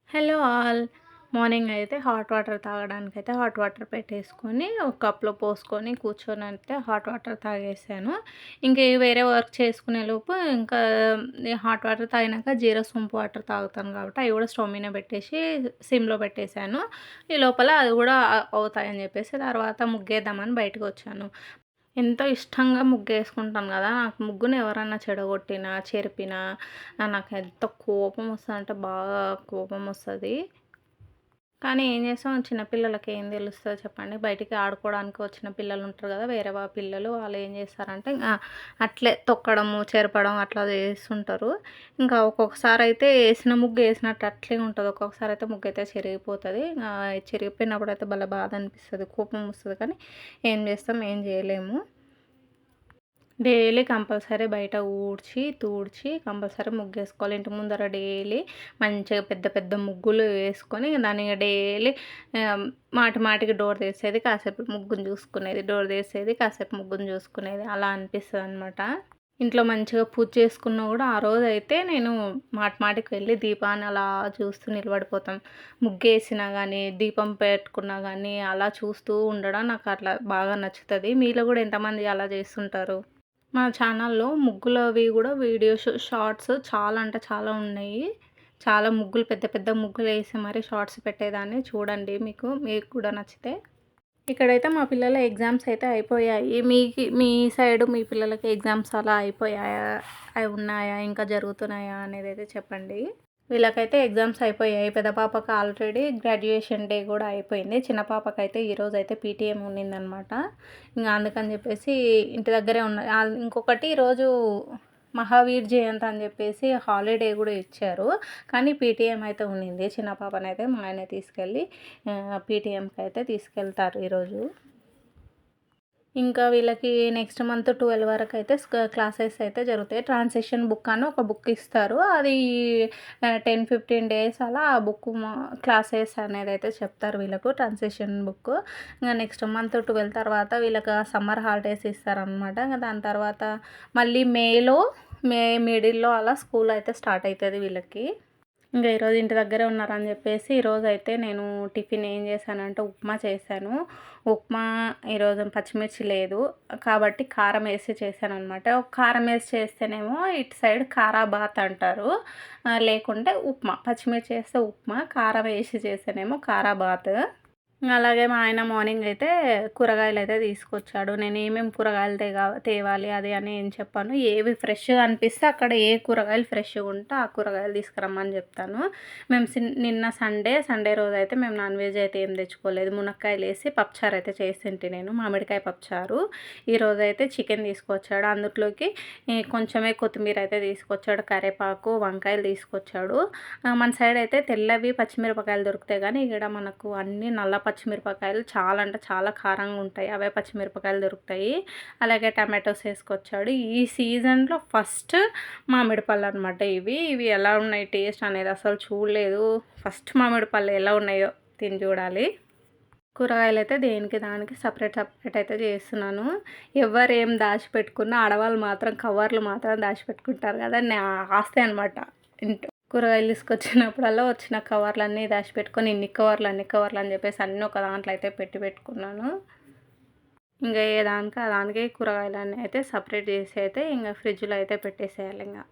Hello all. Morning అయితే hot water తాగడానికైతే hot water పెట్టేసుకొని ఒక కప్‌లో పోసుకొని కూర్చొనైతే హాట్ వాటర్ తాగేసాను. ఇంక వేరే వర్క్ చేసుకునేలోపు ఇంకా ఈ హాట్ వాటర్ తాగినాక జీరా సోంపు వాటర్ తాగుతాను కాబట్టి అవి కూడా స్టవ్ మీద పెట్టేసి సిమ్‌లో పెట్టేసాను. ఈ లోపల అది కూడా అవుతాయని చెప్పేసి తర్వాత ముగ్గేద్దామని బయటకొచ్చాను. ఎంతో ఇష్టంగా ముగ్గేసుకుంటాను గదా! నాకు ముగ్గుని ఎవరన్నా చెడగొట్టినా, చెరిపినా నాకెంత కోపమొస్తదంటే బాగా కోపమొస్తది. కానీ ఏం చేస్తాం చిన్న పిల్లలకి ఏం తెలుస్తది చెప్పండి. బయటికి ఆడుకోవడానికి వచ్చిన పిల్లలుంటారు గదా! వేరే పిల్లలు వాళ్ళేం చేస్తారంటే అట్లే తొక్కడము, చెరపడం అట్లా చేస్తుంటారు. ఇంకా ఒక్కొక్కసారయితే ఏసిన ముగ్గు ఏసినట్టు అట్లే ఉంటది. ఒక్కొక్కసారయితే ముగ్గయితే చెరిగిపోతది. చెరిగిపోయినప్పుడైతే భలే బాధ అనిపిస్తది. కోపమొస్తది. కానీ ఏం చేస్తాం? ఏం చేయలేము. డైలీ కంపల్సరీ బయట ఊడ్చి, తూడ్చి కంపల్సరీ ముగ్గేసుకోవాలి. ఇంటి ముందర డైలీ మంచిగా పెద్ద పెద్ద ముగ్గులు వేసుకొని దాన్ని డైలీ మాటి మాటికి డోర్ తీసేది, కాసేపు ముగ్గుని చూసుకునేది, డోర్ తీసేది, కాసేపు ముగ్గుని చూసుకునేది అలా అనిపిస్తదనమాట. ఇంట్లో మంచిగా పూజ చేసుకున్నా కూడా ఆ రోజైతే నేను మాటి మాటికి వెళ్ళి దీపాన్ని అలా చూస్తూ నిలబడిపోతాం. ముగ్గేసినా గానీ, దీపం పెట్టుకున్నా గానీ అలా చూస్తూ ఉండడం నాకు అట్లా బాగా నచ్చుతది. మీలో కూడా ఎంతమంది అలా చేస్తుంటారు? మా ఛానల్‌లో ముగ్గులవి గూడా వీడియోస్, షార్ట్స్ చాలా అంటే చాలా ఉన్నాయి. చాలా ముగ్గులు పెద్ద పెద్ద ముగ్గులేసి మరి షార్ట్స్ పెట్టేదాన్ని చూడండి మీకు కూడా నచ్చితే. ఇక్కడైతే మా పిల్లల ఎగ్జామ్స్ అయితే అయిపోయాయి. మీ సైడు మీ పిల్లలకి ఎగ్జామ్స్ అలా అయిపోయాయా? అవి ఉన్నాయా? ఇంకా జరుగుతున్నాయా? అనేదైతే చెప్పండి. వీళ్ళకైతే ఎగ్జామ్స్ అయిపోయాయి. పెద్ద పాపకి ఆల్రెడీ గ్రాడ్యుయేషన్ డే గూడా అయిపోయింది. చిన్న పాపకైతే ఈరోజైతే పీటీఎం ఉండిందనమాట. ఇంగ అందుకని జెప్పేసి ఇంటి దగ్గరే ఇంకొకటి ఈరోజు మహావీర్ జయంతి అని జెప్పేసి హాలిడే గూడా ఇచ్చారు. కానీ పీటీఎం అయితే ఉండింది. చిన్న పాపనైతే మా ఆయన తీసుకెళ్ళి పీటీఎంకైతే తీసుకెళ్తారు ఈరోజు. ఇంకా వీళ్ళకి నెక్స్ట్ మంత్ 12 వరకైతే క్లాసెస్ అయితే జరుగుతాయి. ట్రాన్సిషన్ బుక్ అని ఒక బుక్ ఇస్తారు. అది 10, 15 డేస్ అలా ఆ బుక్ క్లాసెస్ అనేదైతే చెప్తారు వీళ్ళకు ట్రాన్సిషన్ బుక్. ఇంక నెక్స్ట్ మంత్ 12 తర్వాత వీళ్ళకి సమ్మర్ హాలిడేస్ ఇస్తారనమాట. ఇంక దాని తర్వాత మళ్ళీ మే మిడిల్‌లో అలా స్కూల్ అయితే స్టార్ట్ అవుతుంది వీళ్ళకి. ఇంకా ఈరోజు ఇంటి దగ్గరే ఉన్నారని చెప్పేసి ఈరోజైతే నేను టిఫిన్ ఏం చేశానంటే ఉప్మా చేశాను. ఉప్మా ఈరోజు పచ్చిమిర్చి లేదు కాబట్టి కారం వేసి చేశాననమాట. కారం వేసి చేస్తేనేమో ఇటు సైడ్ కారాబాత్ అంటారు. లేకుంటే ఉప్మా, పచ్చిమిర్చి వేస్తే ఉప్మా, కారం వేసి చేస్తేనేమో కారాబాత్. అలాగే మా ఆయన మార్నింగ్ అయితే కూరగాయలైతే తీసుకొచ్చాడు. నేను ఏమేమి కూరగాయలు తేవాలి అది అని ఏం చెప్పాను. ఏవి ఫ్రెష్‌గా అనిపిస్తే అక్కడ ఏ కూరగాయలు ఫ్రెష్‌గా ఉంటే ఆ కూరగాయలు తీసుకురమ్మని చెప్తాను. మేము నిన్న సండే రోజైతే మేము నాన్ వెజ్ అయితే ఏం తెచ్చుకోలేదు. మునక్కాయలేసి పప్పుచారు అయితే చేసింటి నేను. మామిడికాయ పప్పుచారు. ఈరోజైతే చికెన్ తీసుకొచ్చాడు. అందులోకి కొంచెమే కొత్తిమీర అయితే తీసుకొచ్చాడు. కరివేపాకు, వంకాయలు తీసుకొచ్చాడు. మన సైడ్ అయితే తెల్లవి పచ్చిమిరపకాయలు దొరుకుతాయి కానీ ఇక్కడ మనకు అన్నీ నల్ల పచ్చిమిరపకాయలు చాలా అంటే చాలా కారంగా ఉంటాయి. అవే పచ్చిమిరపకాయలు దొరుకుతాయి. అలాగే టమాటోస్ వేసుకొచ్చాడు. ఈ సీజన్‌లో ఫస్ట్ మామిడి పళ్ళు అనమాట ఇవి ఎలా ఉన్నాయి టేస్ట్ అనేది అసలు చూడలేదు. ఫస్ట్ మామిడి పళ్ళు ఎలా ఉన్నాయో తిని చూడాలి. కూరగాయలు అయితే దేనికి దానికి సపరేట్ అయితే చేస్తున్నాను. ఎవరేం దాచిపెట్టుకున్నా ఆడవాళ్ళు మాత్రం కవర్లు మాత్రం దాచిపెట్టుకుంటారు కదా! నా ఆస్తి అనమాట. కూరగాయలు తీసుకొచ్చినప్పుడల్లా వచ్చిన కవర్లన్నీ దాచిపెట్టుకొని అన్ని కవర్లు అని చెప్పేసి అన్నీ ఒక దాంట్లో అయితే పెట్టుకున్నాను. ఇంకా ఏ దానికి ఆ దానికి కూరగాయలన్నీ అయితే సపరేట్ చేసి అయితే ఇంకా ఫ్రిడ్జ్లో అయితే పెట్టేసేయాలి ఇంకా.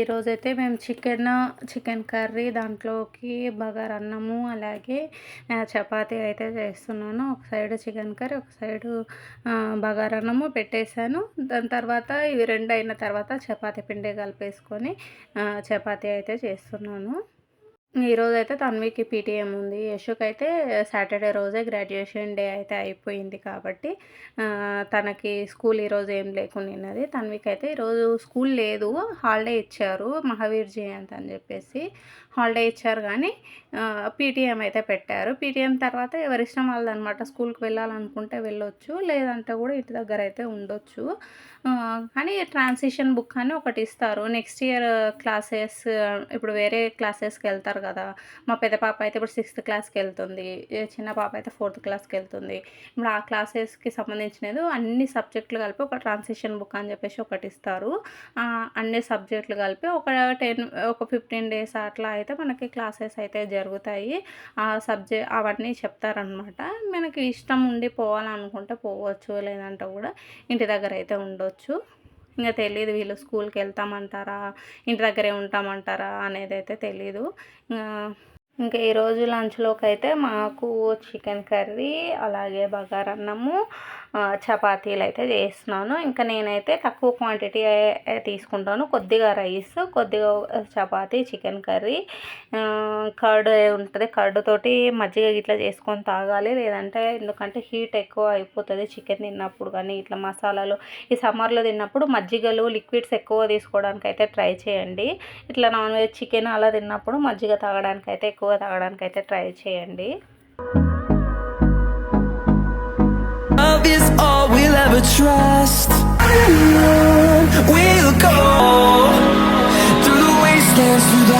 ఈరోజైతే మేము చికెన్ కర్రీ దాంట్లోకి బగారన్నము అలాగే చపాతీ అయితే చేస్తున్నాను. ఒక సైడు చికెన్ కర్రీ, ఒక సైడు బగారన్నము పెట్టేశాను. దాని తర్వాత ఇవి 2 అయిన తర్వాత చపాతీ పిండి కలిపేసుకొని చపాతీ అయితే చేస్తున్నాను. ఈరోజైతే తన్వికి పీటీఎం ఉంది. యషుకైతే సాటర్‌డే రోజే గ్రాడ్యుయేషన్ డే అయితే అయిపోయింది కాబట్టి తనకి స్కూల్ ఈరోజు ఏం లేకునిన్నది. తన్వికైతే ఈరోజు స్కూల్ లేదు. హాలిడే ఇచ్చారు. మహావీర్ జయంతి అని చెప్పేసి హాలిడే ఇచ్చారు కానీ పీటీఎం అయితే పెట్టారు. పీటీఎం తర్వాత ఎవరిష్టం వాళ్ళదనమాట. స్కూల్‌కి వెళ్ళాలనుకుంటే వెళ్ళొచ్చు. లేదంటే కూడా ఇంటి దగ్గర అయితే ఉండొచ్చు. కానీ ట్రాన్సిషన్ బుక్ అని ఒకటి ఇస్తారు. నెక్స్ట్ ఇయర్ క్లాసెస్ ఇప్పుడు వేరే క్లాసెస్‌కి వెళ్తారు కదా! మా పెద్ద పాప అయితే ఇప్పుడు 6థ్ క్లాస్‌కి వెళ్తుంది. చిన్న పాప అయితే 4థ్ క్లాస్‌కి వెళ్తుంది. ఇప్పుడు ఆ క్లాసెస్‌కి సంబంధించినది అన్ని సబ్జెక్టులు కలిపి ఒక ట్రాన్సిషన్ బుక్ అని చెప్పేసి ఒకటి ఇస్తారు. అన్ని సబ్జెక్టులు కలిపి ఒక 15 డేస్ అట్లా అయితే మనకి క్లాసెస్ అయితే జరుగుతాయి. ఆ అవన్నీ చెప్తారనమాట. మనకి ఇష్టం ఉండి పోవాలనుకుంటే పోవచ్చు. లేదంటే కూడా ఇంటి దగ్గర అయితే ఉండొచ్చు. ఇంక తెలీదు వీళ్ళు స్కూల్‌కి వెళ్తామంటారా, ఇంటి దగ్గరే ఉంటామంటారా అనేదైతే తెలీదు. ఇంకా ఈరోజు లంచ్‌లోకైతే మాకు చికెన్ కర్రీ, అలాగే బగారన్నము, చపాతీలు అయితే చేస్తున్నాను. ఇంకా నేనైతే తక్కువ క్వాంటిటీ తీసుకుంటాను. కొద్దిగా రైస్, కొద్దిగా చపాతీ, చికెన్ కర్రీ, కర్డ్ ఉంటుంది. కర్డ్‌తోటి మజ్జిగ ఇట్లా చేసుకొని తాగాలి. లేదంటే ఎందుకంటే హీట్ ఎక్కువ అయిపోతుంది చికెన్ తిన్నప్పుడు కానీ, ఇట్లా మసాలాలు ఈ సమ్మర్లో తిన్నప్పుడు మజ్జిగలు, లిక్విడ్స్ ఎక్కువ తీసుకోవడానికి అయితే ట్రై చేయండి. ఇట్లా నాన్ వెజ్ చికెన్ అలా తిన్నప్పుడు మజ్జిగ తాగడానికైతే ఎక్కువ తాగడానికైతే ట్రై చేయండి. Love is all we'll ever trust. We'll go through the wastelands, through the